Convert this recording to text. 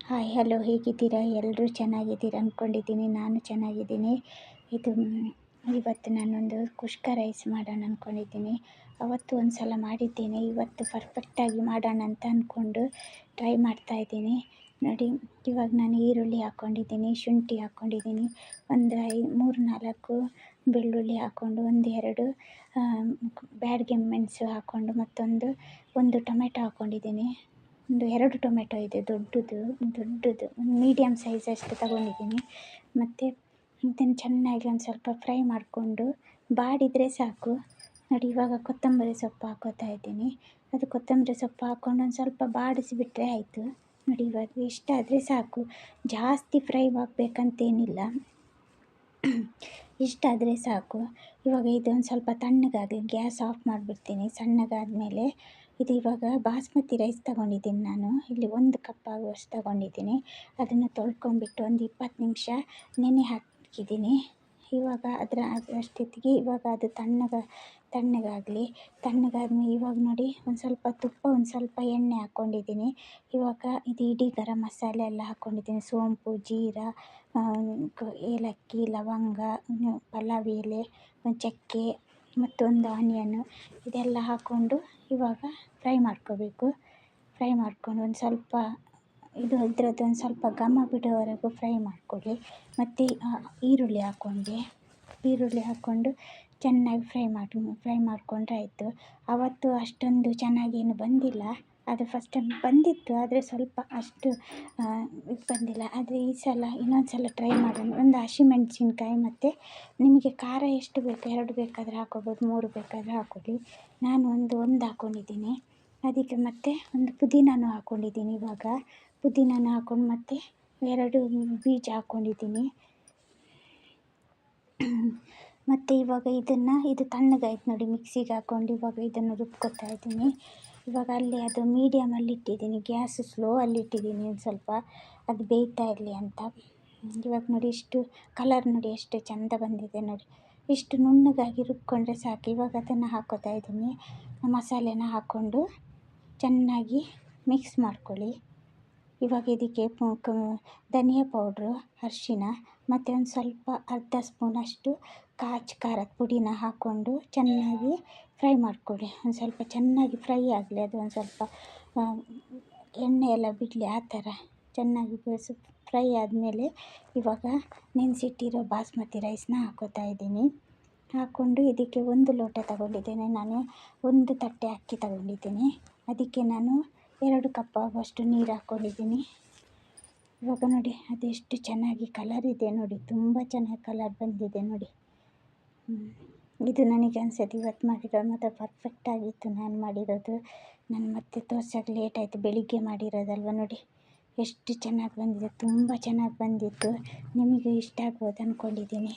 Hi hello ಹೇಗಿದ್ದೀರಾ? ಎಲ್ಲರೂ ಚೆನ್ನಾಗಿದ್ದೀರಾ ಅಂದ್ಕೊಂಡಿದ್ದೀನಿ. ನಾನು ಚೆನ್ನಾಗಿದ್ದೀನಿ. ಇವತ್ತು ನಾನೊಂದು ಕುಷ್ಕ ರೈಸ್ ಮಾಡೋಣ ಅಂದ್ಕೊಂಡಿದ್ದೀನಿ. ಅವತ್ತು ಒಂದು ಸಲ ಮಾಡಿದ್ದೀನಿ. ಇವತ್ತು ಪರ್ಫೆಕ್ಟಾಗಿ ಮಾಡೋಣ ಅಂತ ಅಂದ್ಕೊಂಡು ಟ್ರೈ ಮಾಡ್ತಾಯಿದ್ದೀನಿ. ನೋಡಿ, ಇವಾಗ ನಾನು ಈರುಳ್ಳಿ ಹಾಕ್ಕೊಂಡಿದ್ದೀನಿ, ಶುಂಠಿ ಹಾಕ್ಕೊಂಡಿದ್ದೀನಿ, ಒಂದು 3-4 ಬೆಳ್ಳುಳ್ಳಿ ಹಾಕ್ಕೊಂಡು, 1-2 ಬ್ಯಾಡಗಿ ಮೆಣಸು ಹಾಕ್ಕೊಂಡು, ಒಂದು ಟೊಮೆಟೊ ಹಾಕ್ಕೊಂಡಿದ್ದೀನಿ. 2 ಟೊಮೆಟೊ ಇದೆ, ದೊಡ್ಡದು ಒಂದು ಮೀಡಿಯಮ್ ಸೈಜ್ ಅಷ್ಟು ತಗೊಂಡಿದ್ದೀನಿ. ಮತ್ತು ಇದನ್ನು ಚೆನ್ನಾಗಿ ಒಂದು ಸ್ವಲ್ಪ ಫ್ರೈ ಮಾಡಿಕೊಂಡು ಬಾಡಿದರೆ ಸಾಕು. ನೋಡಿ, ಇವಾಗ ಕೊತ್ತಂಬರಿ ಸೊಪ್ಪು ಹಾಕ್ಕೋತಾ ಇದ್ದೀನಿ. ಅದು ಕೊತ್ತಂಬರಿ ಸೊಪ್ಪು ಹಾಕ್ಕೊಂಡು ಒಂದು ಸ್ವಲ್ಪ ಬಾಡಿಸಿಬಿಟ್ರೆ ಆಯಿತು. ನೋಡಿ, ಇವಾಗ ಇಷ್ಟಾದರೆ ಸಾಕು, ಜಾಸ್ತಿ ಫ್ರೈ ಆಗಬೇಕಂತೇನಿಲ್ಲ, ಇಷ್ಟಾದರೆ ಸಾಕು. ಇವಾಗ ಇದೊಂದು ಸ್ವಲ್ಪ ತಣ್ಣಗಾಗಲಿ, ಗ್ಯಾಸ್ ಆಫ್ ಮಾಡಿಬಿಡ್ತೀನಿ. ಸಣ್ಣಗಾದಮೇಲೆ ಇದು ಇವಾಗ ಬಾಸ್ಮತಿ ರೈಸ್ ತೊಗೊಂಡಿದ್ದೀನಿ ನಾನು. ಇಲ್ಲಿ 1 ಕಪ್ ಆಗುವಷ್ಟು ತೊಗೊಂಡಿದ್ದೀನಿ. ಅದನ್ನು ತೊಳ್ಕೊಂಬಿಟ್ಟು ಒಂದು 20 ನಿಮಿಷ ನೆನೆ ಹಾಕಿದ್ದೀನಿ. ಇವಾಗ ಅಷ್ಟೊತ್ತಿಗೆ ಇವಾಗ ಅದು ತಣ್ಣಗಾಗಲಿ. ತಣ್ಣಗಾದ್ಮೇಲೆ ಇವಾಗ ನೋಡಿ, ಒಂದು ಸ್ವಲ್ಪ ತುಪ್ಪ, ಒಂದು ಸ್ವಲ್ಪ ಎಣ್ಣೆ ಹಾಕ್ಕೊಂಡಿದ್ದೀನಿ. ಇವಾಗ ಇದು ಇಡೀ ಗರಂ ಮಸಾಲೆ ಎಲ್ಲ ಹಾಕ್ಕೊಂಡಿದ್ದೀನಿ. ಸೋಂಪು, ಜೀರಾ, ಏಲಕ್ಕಿ, ಲವಂಗ, ಪಲಾವ್ ಎಲೆ, ಚಕ್ಕೆ ಮತ್ತೊಂದು ಆನಿಯನ್ನು, ಇದೆಲ್ಲ ಹಾಕ್ಕೊಂಡು ಇವಾಗ ಫ್ರೈ ಮಾಡ್ಕೋಬೇಕು. ಫ್ರೈ ಮಾಡ್ಕೊಂಡು ಒಂದು ಸ್ವಲ್ಪ ಇದ್ರದ್ದು ಒಂದು ಸ್ವಲ್ಪ ಘಮ ಬಿಡೋವರೆಗೂ ಫ್ರೈ ಮಾಡ್ಕೊಳ್ಳಿ. ಮತ್ತು ಈರುಳ್ಳಿ ಹಾಕ್ಕೊಂಡು ಚೆನ್ನಾಗಿ ಫ್ರೈ ಮಾಡಿಕೊಂಡ್ರೆ ಆಯಿತು. ಆವತ್ತು ಅಷ್ಟೊಂದು ಚೆನ್ನಾಗೇನು ಬಂದಿಲ್ಲ. ಅದು ಫಸ್ಟ್ ಟೈಮ್ ಬಂದಿತ್ತು, ಆದರೆ ಸ್ವಲ್ಪ ಅಷ್ಟು ಬಂದಿಲ್ಲ. ಆದರೆ ಈ ಸಲ ಇನ್ನೊಂದು ಸಲ ಟ್ರೈ ಮಾಡೋಣ. ಒಂದು ಹಸಿಮೆಣ್ಸಿನ್ಕಾಯಿ, ಮತ್ತು ನಿಮಗೆ ಖಾರ ಎಷ್ಟು ಬೇಕು, 2 ಬೇಕಾದರೆ ಹಾಕ್ಕೋಬೋದು, 3 ಬೇಕಾದರೆ ಹಾಕ್ಕೊಳ್ಳಿ. ನಾನು ಒಂದು ಹಾಕ್ಕೊಂಡಿದ್ದೀನಿ. ಅದಕ್ಕೆ ಮತ್ತು ಒಂದು ಪುದೀನನೂ ಹಾಕ್ಕೊಂಡಿದ್ದೀನಿ. ಇವಾಗ ಪುದೀನನ ಹಾಕ್ಕೊಂಡು ಮತ್ತು 2 ಬೀಜ ಹಾಕ್ಕೊಂಡಿದ್ದೀನಿ. ಮತ್ತು ಇವಾಗ ಇದು ತಣ್ಣಗಾಯ್ತು ನೋಡಿ, ಮಿಕ್ಸಿಗೆ ಹಾಕ್ಕೊಂಡು ಇವಾಗ ಇದನ್ನು ರುಬ್ಕೊತಾ ಇದ್ದೀನಿ. ಇವಾಗ ಅದು ಮೀಡಿಯಮಲ್ಲಿ ಇಟ್ಟಿದ್ದೀನಿ, ಗ್ಯಾಸ್ ಸ್ಲೋ ಅಲ್ಲಿಟ್ಟಿದ್ದೀನಿ. ಒಂದು ಸ್ವಲ್ಪ ಅದು ಬೇಯ್ತಾ ಇರಲಿ ಅಂತ. ಇವಾಗ ನೋಡಿ, ಇಷ್ಟು ಕಲರ್ ನೋಡಿ ಎಷ್ಟು ಚೆಂದ ಬಂದಿದೆ ನೋಡಿ. ಇಷ್ಟು ನುಣ್ಣಗಾಗಿ ರುಬ್ಕೊಂಡ್ರೆ ಸಾಕು. ಇವಾಗ ಅದನ್ನು ಹಾಕ್ಕೋತಾ ಇದ್ದೀನಿ. ಮಸಾಲೆನ ಹಾಕ್ಕೊಂಡು ಚೆನ್ನಾಗಿ ಮಿಕ್ಸ್ ಮಾಡ್ಕೊಳ್ಳಿ. ಇವಾಗ ಇದಕ್ಕೆ ಧನಿಯಾ ಪೌಡ್ರು, ಅರಿಶಿನ ಮತ್ತು ಒಂದು ಸ್ವಲ್ಪ ಅರ್ಧ ಸ್ಪೂನಷ್ಟು ಖಾರದ ಪುಡಿನ ಹಾಕ್ಕೊಂಡು ಚೆನ್ನಾಗಿ ಫ್ರೈ ಮಾಡ್ಕೊಳ್ಳಿ. ಒಂದು ಸ್ವಲ್ಪ ಚೆನ್ನಾಗಿ ಫ್ರೈ ಆಗಲಿ. ಅದು ಒಂದು ಸ್ವಲ್ಪ ಎಣ್ಣೆ ಎಲ್ಲ ಬಿಡಲಿ, ಆ ಥರ ಚೆನ್ನಾಗಿ ಫ್ರೈ ಆದಮೇಲೆ ಇವಾಗ ನೆನೆಸಿಟ್ಟಿರೋ ಬಾಸ್ಮತಿ ರೈಸ್ನ ಹಾಕ್ಕೋತಾ ಇದ್ದೀನಿ. ಹಾಕ್ಕೊಂಡು ಇದಕ್ಕೆ 1 ಲೋಟ ತಗೊಂಡಿದ್ದೇನೆ ನಾನು. 1 ತಟ್ಟೆ ಅಕ್ಕಿ ತಗೊಂಡಿದ್ದೀನಿ. ಅದಕ್ಕೆ ನಾನು 2 ಕಪ್ ಆಗುವಷ್ಟು ನೀರು ಹಾಕ್ಕೊಂಡಿದ್ದೀನಿ. ಇವಾಗ ನೋಡಿ, ಅದೆಷ್ಟು ಚೆನ್ನಾಗಿ ಕಲರ್ ಇದೆ ನೋಡಿ, ತುಂಬ ಚೆನ್ನಾಗಿ ಕಲರ್ ಬಂದಿದೆ ನೋಡಿ. ಇದು ನನಗೆ ಅನ್ಸುತ್ತೆ ಇವತ್ತು ಮಾಡಿರೋದು ಮಾತ್ರ ಪರ್ಫೆಕ್ಟಾಗಿತ್ತು ನಾನು ಮಾಡಿರೋದು. ನಾನು ಮತ್ತೆ ತೋರ್ಸೋಕ್ಕೆ ಲೇಟ್ ಆಯಿತು, ಬೆಳಿಗ್ಗೆ ಮಾಡಿರೋದಲ್ವ. ನೋಡಿ ಎಷ್ಟು ಚೆನ್ನಾಗಿ ಬಂದಿದೆ, ತುಂಬ ಚೆನ್ನಾಗಿ ಬಂದಿತ್ತು. ನಿಮಗೆ ಇಷ್ಟ ಆಗ್ಬೋದು ಅಂದ್ಕೊಂಡಿದ್ದೀನಿ.